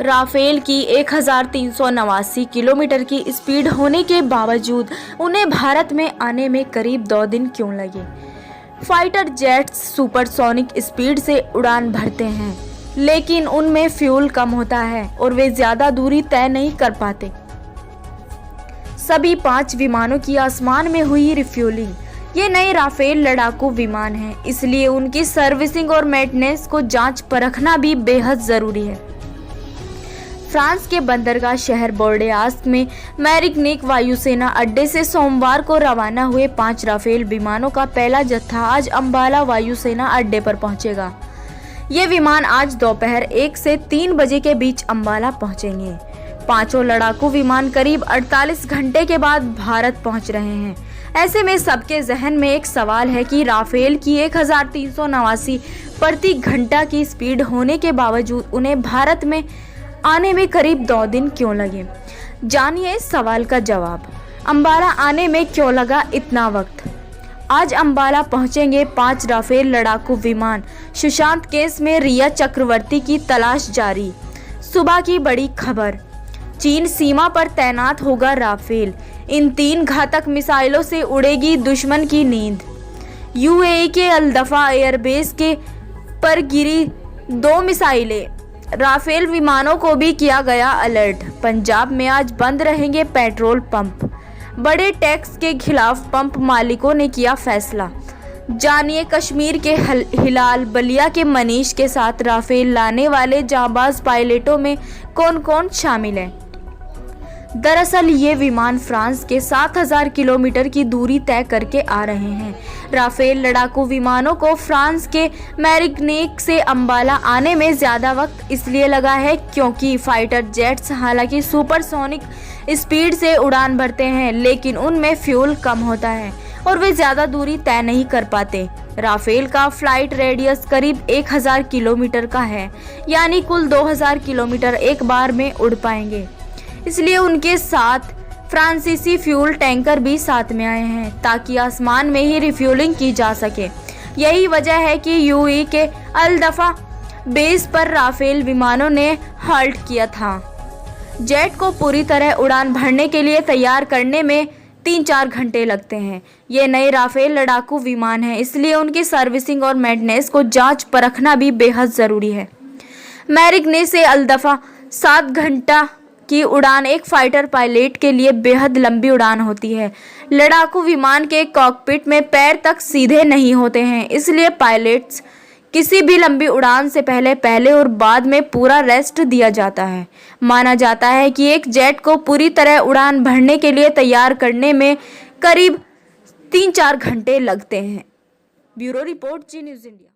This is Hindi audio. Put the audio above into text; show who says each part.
Speaker 1: राफेल की 1389 किलोमीटर की स्पीड होने के बावजूद उन्हें भारत में आने में करीब 2 दिन क्यों लगे? फाइटर जेट्स सुपरसोनिक स्पीड से उड़ान भरते हैं, लेकिन उनमें फ्यूल कम होता है और वे ज्यादा दूरी तय नहीं कर पाते। सभी 5 विमानों की आसमान में हुई रिफ्यूलिंग। ये नए राफेल लड़ाकू विमान हैं, इसलिए उनकी सर्विसिंग और मेंटेनेंस को जांच परखना भी बेहद जरूरी है। फ्रांस के बंदरगाह शहर बोर्डेयास में मैरिग्नैक वायुसेना अड्डे से सोमवार को रवाना हुए 5 राफेल विमानों का पहला जत्था आज अंबाला वायुसेना अड्डे पर पहुंचेगा। ये विमान आज दोपहर 1 से 3 बजे के बीच अंबाला पहुंचेंगे। 5 लड़ाकू विमान करीब 48 घंटे के बाद भारत पहुंच रहे हैं। ऐसे में सबके जहन में एक सवाल है कि राफेल की 1389 प्रति घंटा की स्पीड होने के बावजूद उन्हें भारत में आने में करीब 2 दिन क्यों लगे? जानिए इस सवाल का जवाब। अंबाला आने में क्यों लगा इतना वक्त? आज अंबाला पहुंचेंगे 5 राफेल लड़ाकू विमान। सुशांत केस में रिया चक्रवर्ती की तलाश जारी। सुबह की बड़ी खबर, चीन सीमा पर तैनात होगा राफेल। इन 3 घातक मिसाइलों से उड़ेगी दुश्मन की नींद। यूएई के अल-दफा एयरबेस के पर गिरी 2 मिसाइलें। राफेल विमानों को भी किया गया अलर्ट। पंजाब में आज बंद रहेंगे पेट्रोल पंप। बड़े टैक्स के खिलाफ पंप मालिकों ने किया फैसला। जानिए कश्मीर के हिलाल बलिया के मनीष के साथ राफेल लाने वाले जांबाज पायलटों में कौन कौन शामिल है। दरअसल ये विमान फ्रांस के 7000 किलोमीटर की दूरी तय करके आ रहे हैं। राफेल लड़ाकू विमानों को फ्रांस के मैरिग्नैक से अंबाला आने में ज़्यादा वक्त इसलिए लगा है क्योंकि फाइटर जेट्स हालांकि सुपरसोनिक स्पीड से उड़ान भरते हैं, लेकिन उनमें फ्यूल कम होता है और वे ज़्यादा दूरी तय नहीं कर पाते। राफेल का फ्लाइट रेडियस करीब 1000 किलोमीटर का है, यानी कुल 2000 किलोमीटर एक बार में उड़ पाएंगे। इसलिए उनके साथ फ्रांसीसी फ्यूल टैंकर भी साथ में आए हैं ताकि आसमान में ही रिफ्यूलिंग की जा सके। यही वजह है कि यूएई के अल-दफा बेस पर राफेल विमानों ने हाल्ट किया था। जेट को पूरी तरह उड़ान भरने के लिए तैयार करने में 3-4 घंटे लगते हैं। ये नए राफेल लड़ाकू विमान हैं, इसलिए उनकी सर्विसिंग और मेंटेनेंस को जांच परखना भी बेहद ज़रूरी है। मैरिग्नैक से अल-दफा 7 घंटा की उड़ान एक फाइटर पायलट के लिए बेहद लंबी उड़ान होती है। लड़ाकू विमान के कॉकपिट में पैर तक सीधे नहीं होते हैं, इसलिए पायलट्स किसी भी लंबी उड़ान से पहले और बाद में पूरा रेस्ट दिया जाता है। माना जाता है कि एक जेट को पूरी तरह उड़ान भरने के लिए तैयार करने में करीब 3-4 घंटे लगते हैं। ब्यूरो रिपोर्ट, जी न्यूज़ इंडिया।